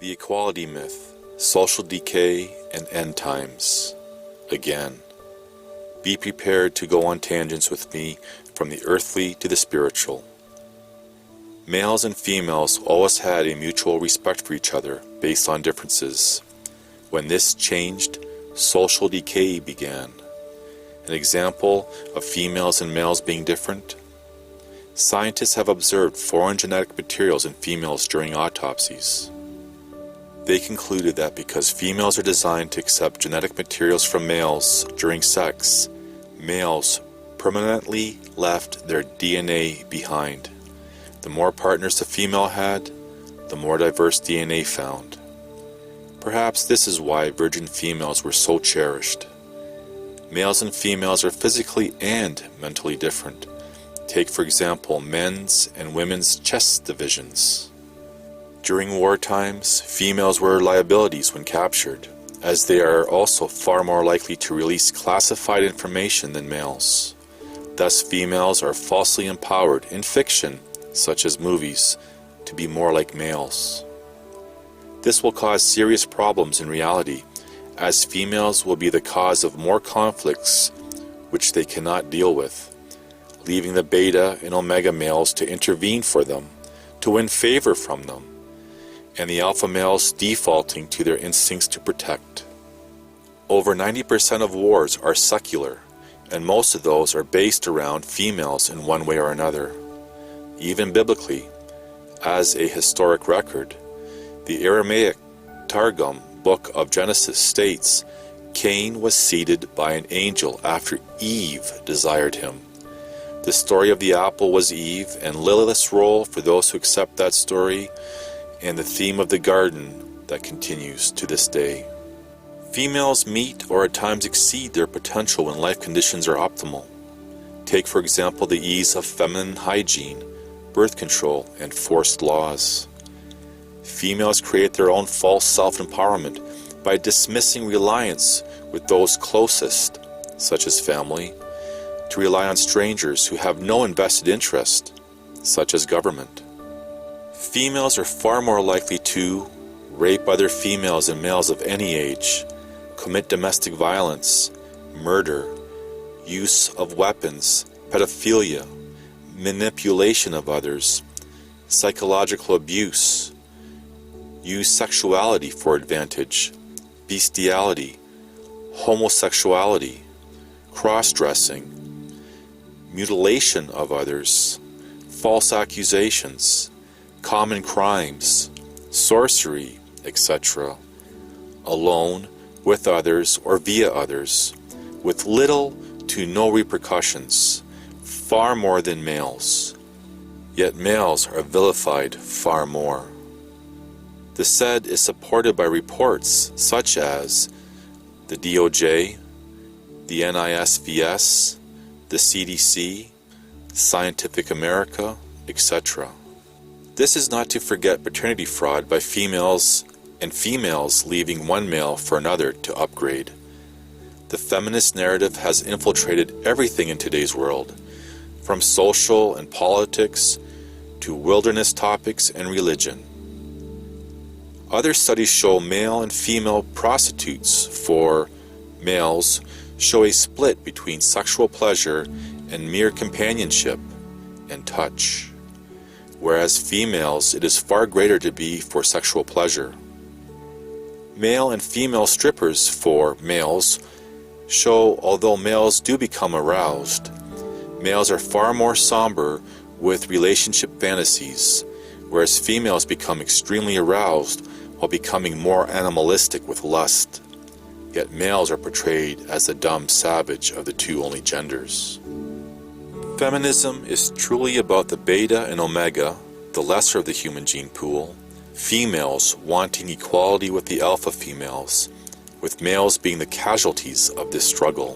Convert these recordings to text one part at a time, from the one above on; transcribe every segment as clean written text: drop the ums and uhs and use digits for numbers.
The equality myth, social decay, and end times. Again, be prepared to go on tangents with me from the earthly to the spiritual. Males and females always had a mutual respect for each other based on differences. When this changed, social decay began. An example of females and males being different? Scientists have observed foreign genetic materials in females during autopsies. They concluded that because females are designed to accept genetic materials from males during sex, males permanently left their DNA behind. The more partners the female had, the more diverse DNA found. Perhaps this is why virgin females were so cherished. Males and females are physically and mentally different. Take, for example, men's and women's chest divisions. During war times, females were liabilities when captured, as they are also far more likely to release classified information than males. Thus, females are falsely empowered in fiction, such as movies, to be more like males. This will cause serious problems in reality, as females will be the cause of more conflicts which they cannot deal with, leaving the beta and omega males to intervene for them, to win favor from them, and the alpha males defaulting to their instincts to protect. Over 90% of wars are secular, and most of those are based around females in one way or another. Even biblically, as a historic record, the Aramaic Targum book of Genesis states, Cain was seated by an angel after Eve desired him. The story of the apple was Eve and Lilith's role for those who accept that story, and the theme of the garden that continues to this day. Females meet or at times exceed their potential when life conditions are optimal. Take, for example, the ease of feminine hygiene, birth control, and forced laws. Females create their own false self-empowerment by dismissing reliance with those closest, such as family, to rely on strangers who have no invested interest, such as government. Females are far more likely to rape other females and males of any age, commit domestic violence, murder, use of weapons, pedophilia, manipulation of others, psychological abuse, use sexuality for advantage, bestiality, homosexuality, cross-dressing, mutilation of others, false accusations, common crimes, sorcery, etc., alone, with others, or via others, with little to no repercussions, far more than males. Yet males are vilified far more. The said is supported by reports such as the DOJ, the NISVS, the CDC, Scientific America, etc. This is not to forget paternity fraud by females and females leaving one male for another to upgrade. The feminist narrative has infiltrated everything in today's world, from social and politics to wilderness topics and religion. Other studies show male and female prostitutes for males show a split between sexual pleasure and mere companionship and touch, whereas females it is far greater to be for sexual pleasure. Male and female strippers for males show although males do become aroused, males are far more somber with relationship fantasies, whereas females become extremely aroused while becoming more animalistic with lust. Yet males are portrayed as the dumb savage of the two only genders. Feminism is truly about the beta and omega, the lesser of the human gene pool, females wanting equality with the alpha females, with males being the casualties of this struggle.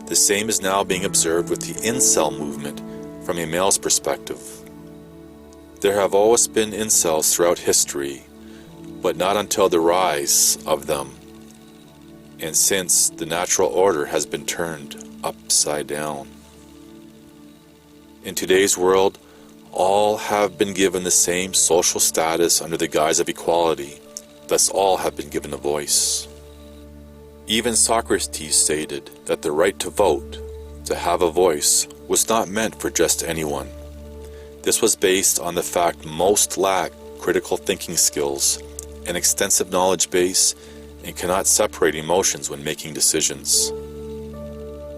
The same is now being observed with the incel movement from a male's perspective. There have always been incels throughout history, but not until the rise of them, and since the natural order has been turned upside down. In today's world, All have been given the same social status under the guise of equality, thus all have been given a voice. Even Socrates stated that the right to vote, to have a voice, was not meant for just anyone. This was based on the fact most lack critical thinking skills, an extensive knowledge base, and cannot separate emotions when making decisions.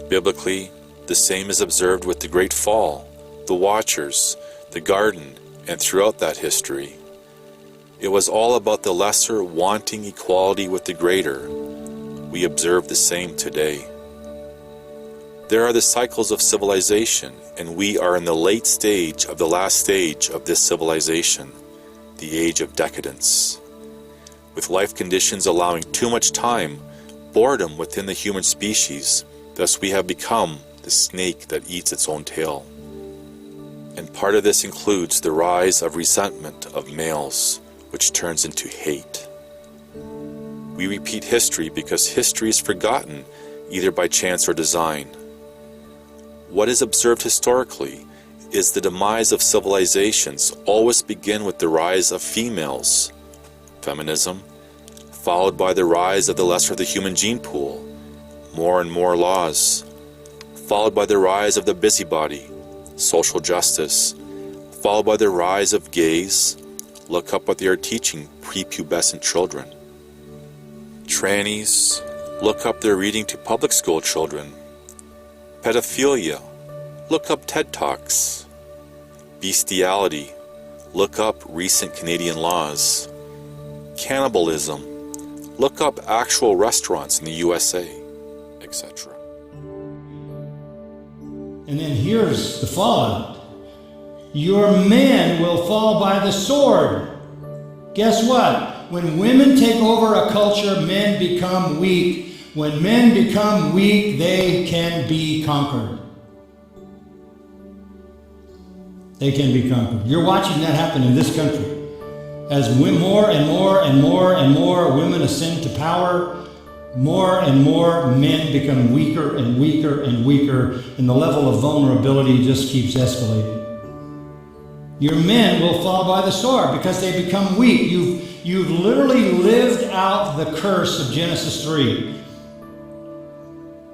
Biblically, the same is observed with the Great Fall, the Watchers, the Garden, and throughout that history. It was all about the lesser wanting equality with the greater. We observe the same today. There are the cycles of civilization, and we are in the late stage of the last stage of this civilization, the age of decadence. With life conditions allowing too much time, boredom within the human species, thus we have become the snake that eats its own tail. And part of this includes the rise of resentment of males, which turns into hate. We repeat history because history is forgotten either by chance or design. What is observed historically is the demise of civilizations always begin with the rise of females, feminism, followed by the rise of the lesser of the human gene pool, more and more laws, followed by the rise of the busybody, social justice, followed by the rise of gays. Look up what they are teaching prepubescent children. Trannies, look up their reading to public school children. Pedophilia, look up TED Talks. Bestiality, look up recent Canadian laws. Cannibalism, look up actual restaurants in the USA, etc. And then here's the fallout. Your men will fall by the sword. Guess what? When women take over a culture, men become weak. When men become weak, they can be conquered. They can be conquered. You're watching that happen in this country. As more and more and more and more women ascend to power, more and more men become weaker and weaker and weaker, and the level of vulnerability just keeps escalating. Your men will fall by the sword because they become weak. You've literally lived out the curse of Genesis 3.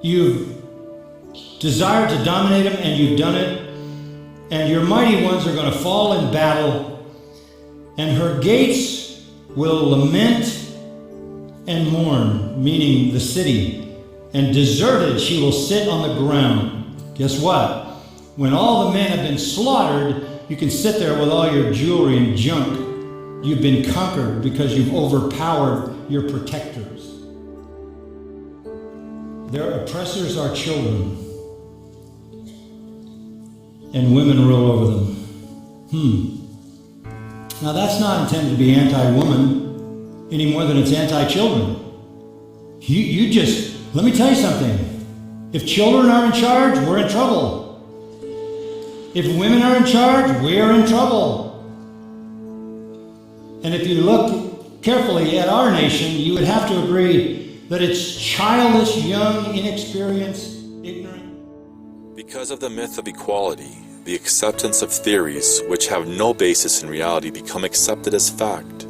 You've desired to dominate them, and you've done it. And your mighty ones are going to fall in battle, and her gates will lament and mourn, meaning the city. And deserted she will sit on the ground. Guess what? When all the men have been slaughtered, you can sit there with all your jewelry and junk. You've been conquered because you've overpowered your protectors. Their oppressors are children, and women rule over them. Now that's not intended to be anti-woman any more than it's anti-children. Let me tell you something. If children are in charge, we're in trouble. If women are in charge, we're in trouble. And if you look carefully at our nation, you would have to agree that it's childish, young, inexperienced, ignorant. Because of the myth of equality, the acceptance of theories which have no basis in reality become accepted as fact.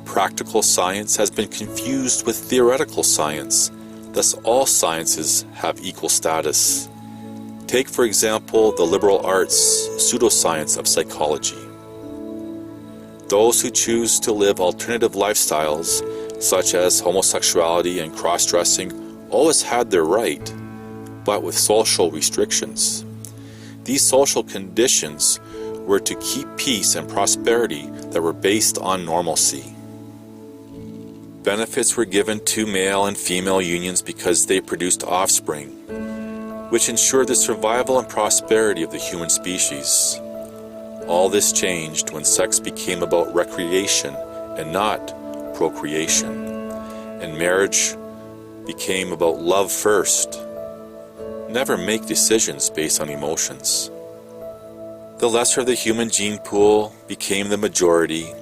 Practical science has been confused with theoretical science, thus all sciences have equal status. Take, for example, the liberal arts pseudoscience of psychology. Those who choose to live alternative lifestyles, such as homosexuality and cross-dressing, always had their right, but with social restrictions. These social conditions were to keep peace and prosperity that were based on normalcy. Benefits were given to male and female unions because they produced offspring, which ensured the survival and prosperity of the human species. All this changed when sex became about recreation and not procreation, and marriage became about love first. Never make decisions based on emotions. The lesser of the human gene pool became the majority.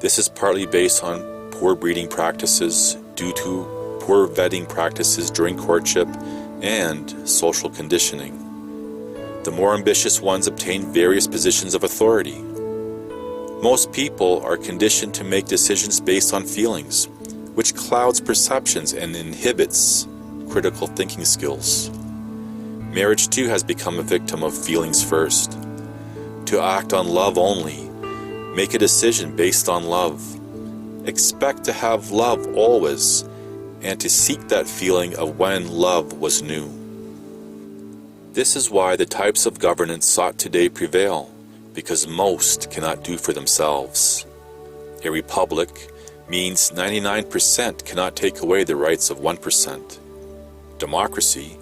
This is partly based on poor breeding practices due to poor vetting practices during courtship and social conditioning. The more ambitious ones obtain various positions of authority. Most people are conditioned to make decisions based on feelings, which clouds perceptions and inhibits critical thinking skills. Marriage too has become a victim of feelings first. To act on love only, make a decision based on love, expect to have love always, and to seek that feeling of when love was new. This is why the types of governance sought today prevail, because most cannot do for themselves. A republic means 99% cannot take away the rights of 1%. Democracy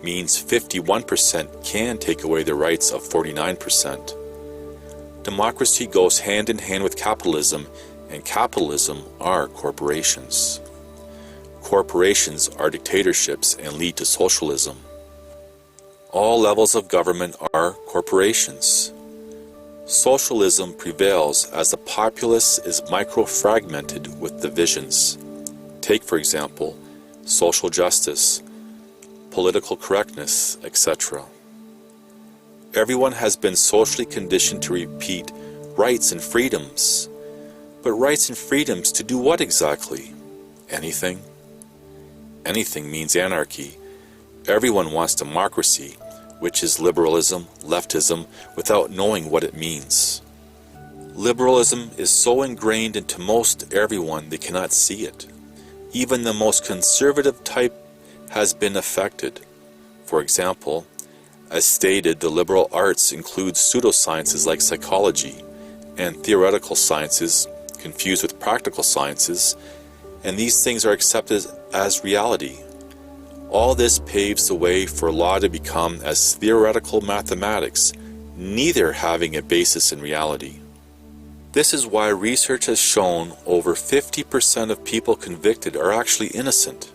means 51% can take away the rights of 49%. Democracy goes hand in hand with capitalism, and capitalism are corporations. Corporations are dictatorships and lead to socialism. All levels of government are corporations. Socialism prevails as the populace is micro-fragmented with divisions. Take, for example, social justice, political correctness, etc. Everyone has been socially conditioned to repeat rights and freedoms. But rights and freedoms to do what exactly? Anything? Anything means anarchy. Everyone wants democracy, which is liberalism, leftism, without knowing what it means. Liberalism is so ingrained into most everyone they cannot see it. Even the most conservative type has been affected. For example, as stated, the liberal arts include pseudosciences like psychology and theoretical sciences confused with practical sciences, and these things are accepted as reality. All this paves the way for law to become as theoretical mathematics, neither having a basis in reality. This is why research has shown over 50% of people convicted are actually innocent.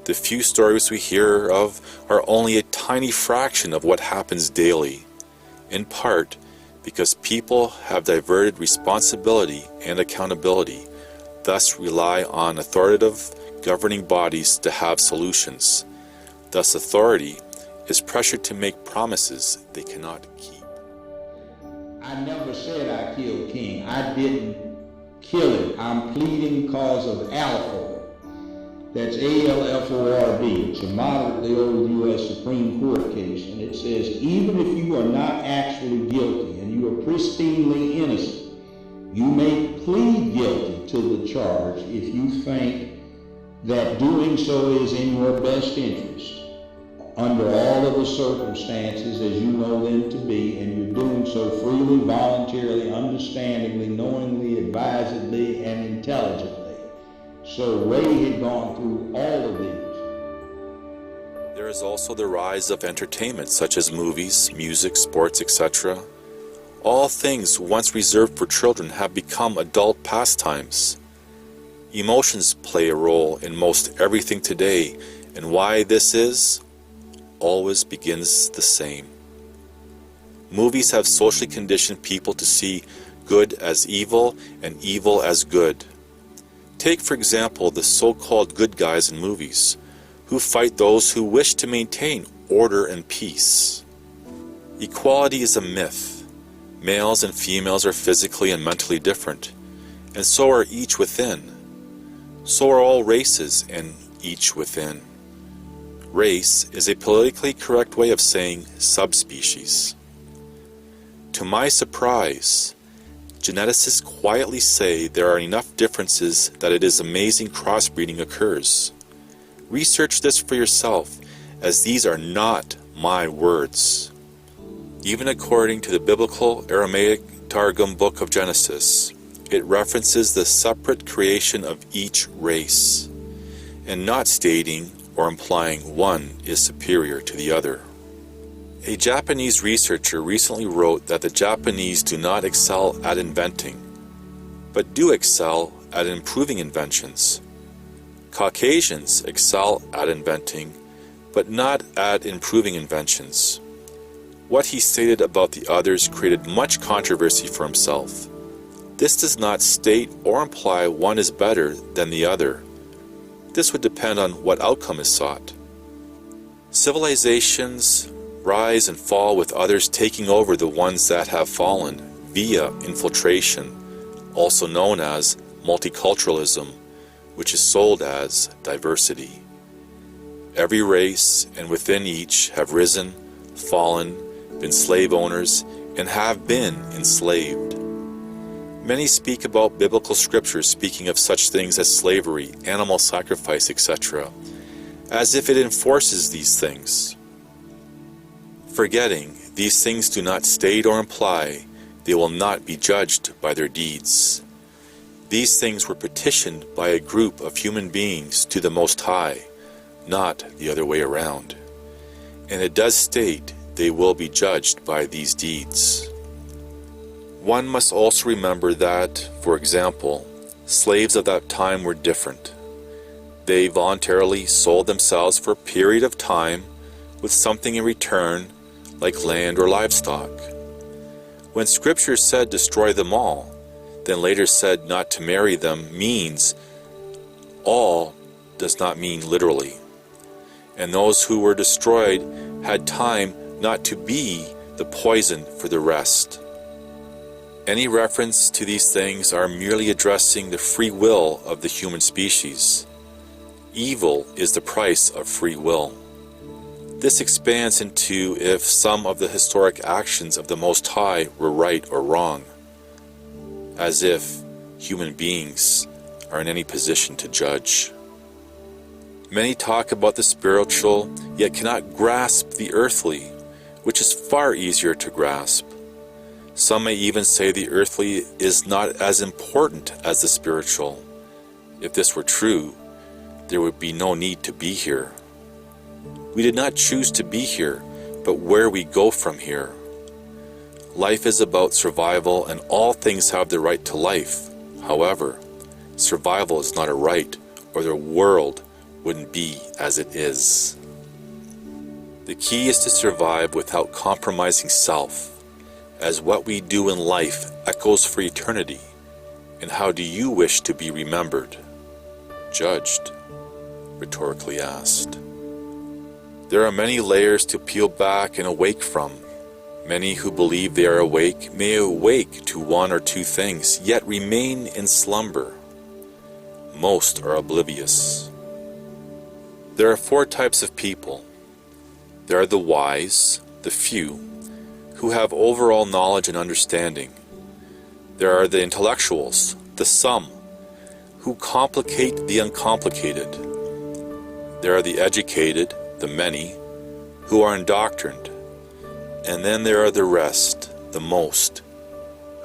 The few stories we hear of are only a tiny fraction of what happens daily, in part because people have diverted responsibility and accountability, thus rely on authoritative governing bodies to have solutions. Thus authority is pressured to make promises they cannot keep. I never said I killed King. I didn't kill him. I'm pleading cause of Alford. That's A-L-F-O-R-D. It's a moderately old U.S. Supreme Court case, and it says, even if you are not actually guilty and you are pristinely innocent, you may plead guilty to the charge if you think that doing so is in your best interest, under all of the circumstances as you know them to be, and you're doing so freely, voluntarily, understandingly, knowingly, advisedly, and intelligently. So Ray had gone through all of these. There is also the rise of entertainment such as movies, music, sports, etc. All things once reserved for children have become adult pastimes. Emotions play a role in most everything today, and why this is, always begins the same. Movies have socially conditioned people to see good as evil and evil as good. Take, for example, the so-called good guys in movies, who fight those who wish to maintain order and peace. Equality is a myth. Males and females are physically and mentally different, and so are each within. So are all races and each within. Race is a politically correct way of saying subspecies. To my surprise, geneticists quietly say there are enough differences that it is amazing crossbreeding occurs. Research this for yourself, as these are not my words. Even according to the biblical Aramaic Targum book of Genesis, it references the separate creation of each race, and not stating or implying one is superior to the other. A Japanese researcher recently wrote that the Japanese do not excel at inventing, but do excel at improving inventions. Caucasians excel at inventing, but not at improving inventions. What he stated about the others created much controversy for himself. This does not state or imply one is better than the other. This would depend on what outcome is sought. Civilizations rise and fall with others taking over the ones that have fallen via infiltration, also known as multiculturalism, which is sold as diversity. Every race and within each have risen, fallen, been slave owners, and have been enslaved. Many speak about biblical scriptures speaking of such things as slavery, animal sacrifice, etc., as if it enforces these things. Forgetting these things do not state or imply they will not be judged by their deeds. These things were petitioned by a group of human beings to the Most High, not the other way around. And it does state they will be judged by these deeds. One must also remember that, for example, slaves of that time were different. They voluntarily sold themselves for a period of time with something in return, like land or livestock. When Scripture said destroy them all, then later said not to marry them means all does not mean literally. And those who were destroyed had time not to be the poison for the rest. Any reference to these things are merely addressing the free will of the human species. Evil is the price of free will. This expands into if some of the historic actions of the Most High were right or wrong, as if human beings are in any position to judge. Many talk about the spiritual, yet cannot grasp the earthly, which is far easier to grasp. Some may even say the earthly is not as important as the spiritual. If this were true, there would be no need to be here. We did not choose to be here, but where we go from here. Life is about survival, and all things have the right to life. However, survival is not a right, or the world wouldn't be as it is. The key is to survive without compromising self, as what we do in life echoes for eternity. And how do you wish to be remembered? Judged? Rhetorically asked. There are many layers to peel back and awake from. Many who believe they are awake may awake to one or two things, yet remain in slumber. Most are oblivious. There are 4 types of people. There are the wise, the few, who have overall knowledge and understanding. There are the intellectuals, the some, who complicate the uncomplicated. There are the educated, the many, who are indoctrined. And then there are the rest, the most,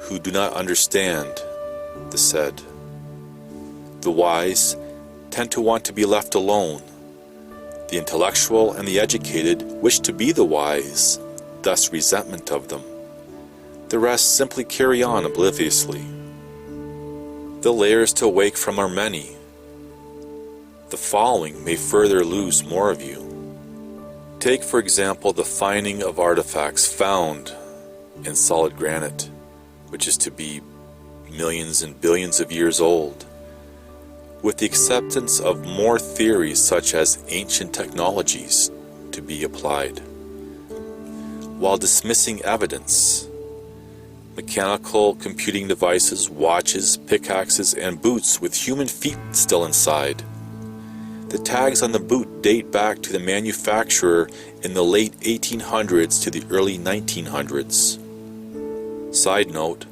who do not understand the said. The wise tend to want to be left alone. The intellectual and the educated wish to be the wise, thus resentment of them. The rest simply carry on obliviously. The layers to awake from are many. The following may further lose more of you. Take, for example, the finding of artifacts found in solid granite, which is to be millions and billions of years old, with the acceptance of more theories such as ancient technologies to be applied, while dismissing evidence. Mechanical computing devices, watches, pickaxes, and boots with human feet still inside. The tags on the boot date back to the manufacturer in the late 1800s to the early 1900s. Side note,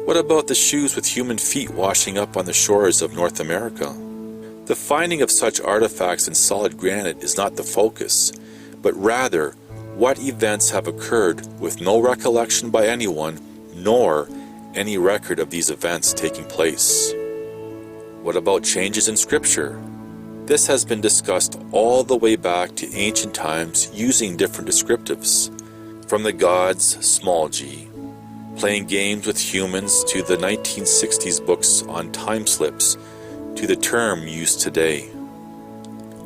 what about the shoes with human feet washing up on the shores of North America? The finding of such artifacts in solid granite is not the focus, but rather what events have occurred with no recollection by anyone, nor any record of these events taking place. What about changes in Scripture? This has been discussed all the way back to ancient times using different descriptives, from the gods, small g, playing games with humans to the 1960s books on time slips to the term used today.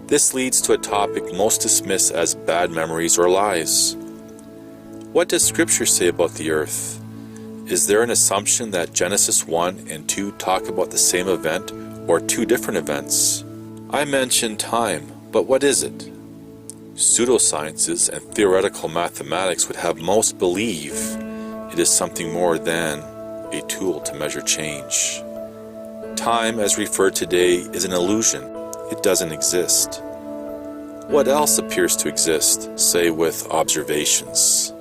This leads to a topic most dismiss as bad memories or lies. What does Scripture say about the earth? Is there an assumption that Genesis 1 and 2 talk about the same event or 2 different events? I mentioned time, but what is it? Pseudosciences and theoretical mathematics would have most believe it is something more than a tool to measure change. Time, as referred today, is an illusion. It doesn't exist. What else appears to exist, say with observations?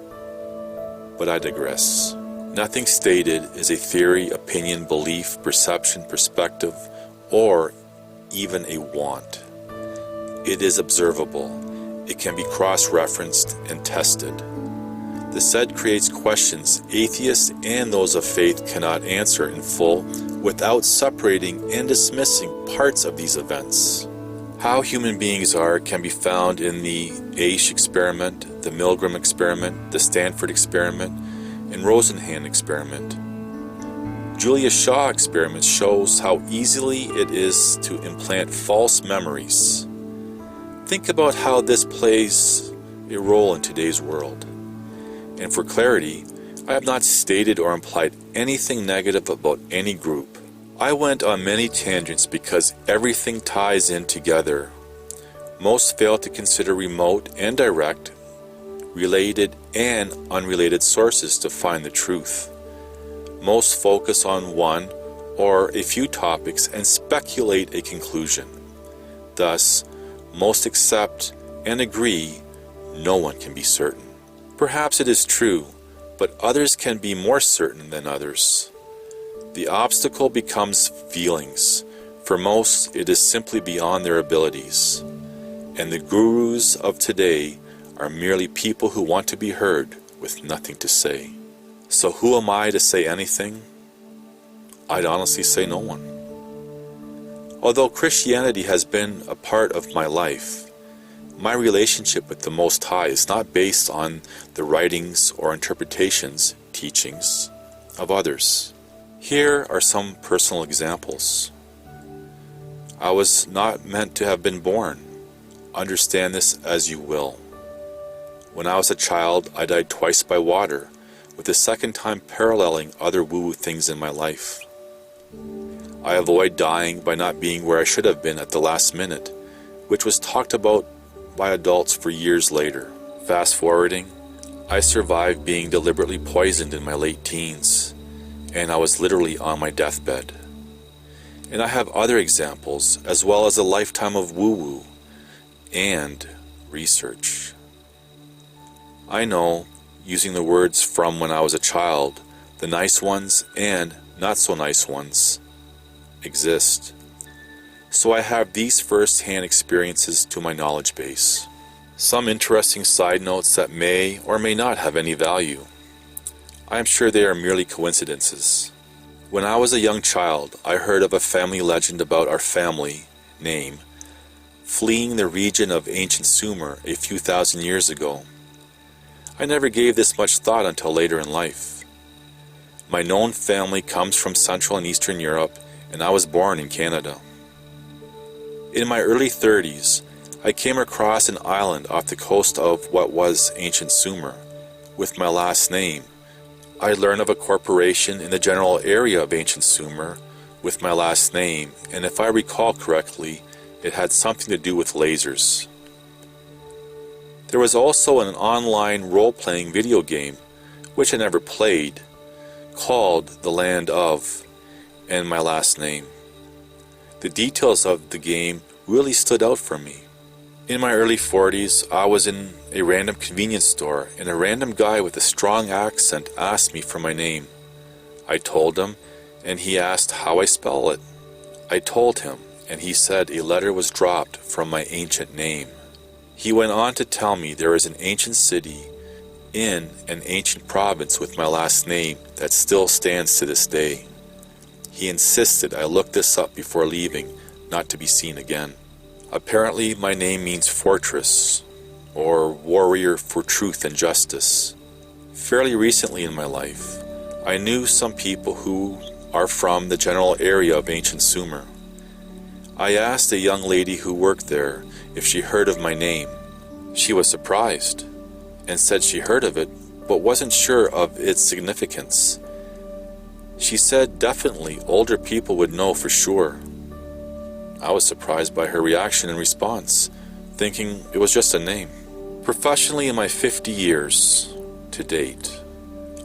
But I digress. Nothing stated is a theory, opinion, belief, perception, perspective, or even a want. It is observable. It can be cross-referenced and tested. The said creates questions atheists and those of faith cannot answer in full without separating and dismissing parts of these events. How human beings are can be found in the Aish experiment, the Milgram experiment, the Stanford experiment, and Rosenhan experiment. Julia Shaw experiment shows how easily it is to implant false memories. Think about how this plays a role in today's world. And for clarity, I have not stated or implied anything negative about any group. I went on many tangents because everything ties in together. Most fail to consider remote and direct, related and unrelated sources to find the truth. Most focus on one or a few topics and speculate a conclusion. Thus, most accept and agree no one can be certain. Perhaps it is true, but others can be more certain than others. The obstacle becomes feelings. For most, it is simply beyond their abilities. And the gurus of today are merely people who want to be heard with nothing to say. So who am I to say anything? I'd honestly say no one. Although Christianity has been a part of my life, my relationship with the Most High is not based on the writings or interpretations, teachings of others. Here are some personal examples. I was not meant to have been born. Understand this as you will. When I was a child, I died twice by water, with the second time paralleling other woo-woo things in my life. I avoid dying by not being where I should have been at the last minute, which was talked about by adults for years later. Fast forwarding, I survived being deliberately poisoned in my late teens, and I was literally on my deathbed. And I have other examples, as well as a lifetime of woo-woo and research. I know, using the words from when I was a child, the nice ones and not so nice ones exist. So I have these first-hand experiences to my knowledge base. Some interesting side notes that may or may not have any value. I am sure they are merely coincidences. When I was a young child, I heard of a family legend about our family name fleeing the region of ancient Sumer a few thousand years ago. I never gave this much thought until later in life. My known family comes from Central and Eastern Europe, and I was born in Canada. In my early 30s, I came across an island off the coast of what was ancient Sumer, with my last name. I learned of a corporation in the general area of ancient Sumer with my last name, and if I recall correctly, it had something to do with lasers. There was also an online role-playing video game, which I never played, called The Land of, and my last name. The details of the game really stood out for me. In my early 40s, I was in a random convenience store, and a random guy with a strong accent asked me for my name. I told him, and he asked how I spell it. I told him, and he said a letter was dropped from my ancient name. He went on to tell me there is an ancient city in an ancient province with my last name that still stands to this day. He insisted I look this up before leaving, not to be seen again. Apparently, my name means fortress, or warrior for truth and justice. Fairly recently in my life, I knew some people who are from the general area of ancient Sumer. I asked a young lady who worked there if she heard of my name. She was surprised and said she heard of it, but wasn't sure of its significance. She said definitely older people would know for sure. I was surprised by her reaction and response, thinking it was just a name. Professionally, in my 50 years to date,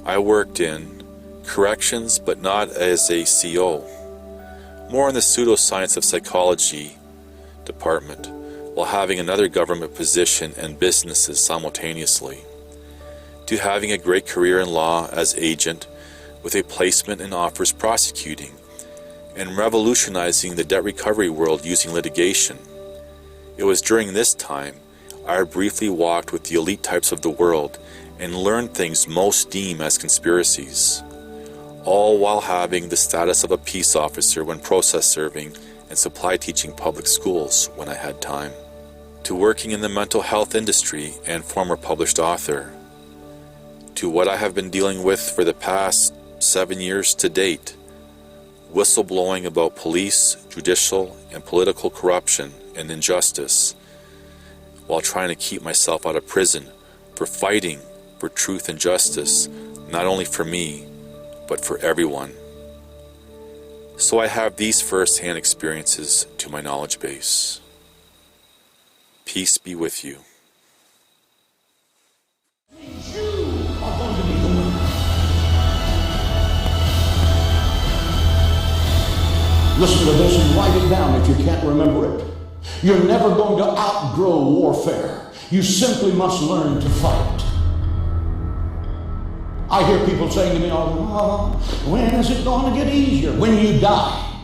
I worked in corrections, but not as a CO, more in the pseudoscience of psychology department, while having another government position and businesses simultaneously, to having a great career in law as agent with a placement in offers prosecuting and revolutionizing the debt recovery world using litigation. It was during this time I briefly walked with the elite types of the world and learned things most deem as conspiracies, all while having the status of a peace officer when process serving and supply teaching public schools when I had time, to working in the mental health industry and former published author, to what I have been dealing with for the past 7 years to date, whistleblowing about police, judicial, and political corruption and injustice, while trying to keep myself out of prison for fighting for truth and justice, not only for me, but for everyone. So I have these first-hand experiences to my knowledge base. Peace be with you. Listen to this and write it down if you can't remember it. You're never going to outgrow warfare. You simply must learn to fight. I hear people saying to me, oh, when is it going to get easier? When you die.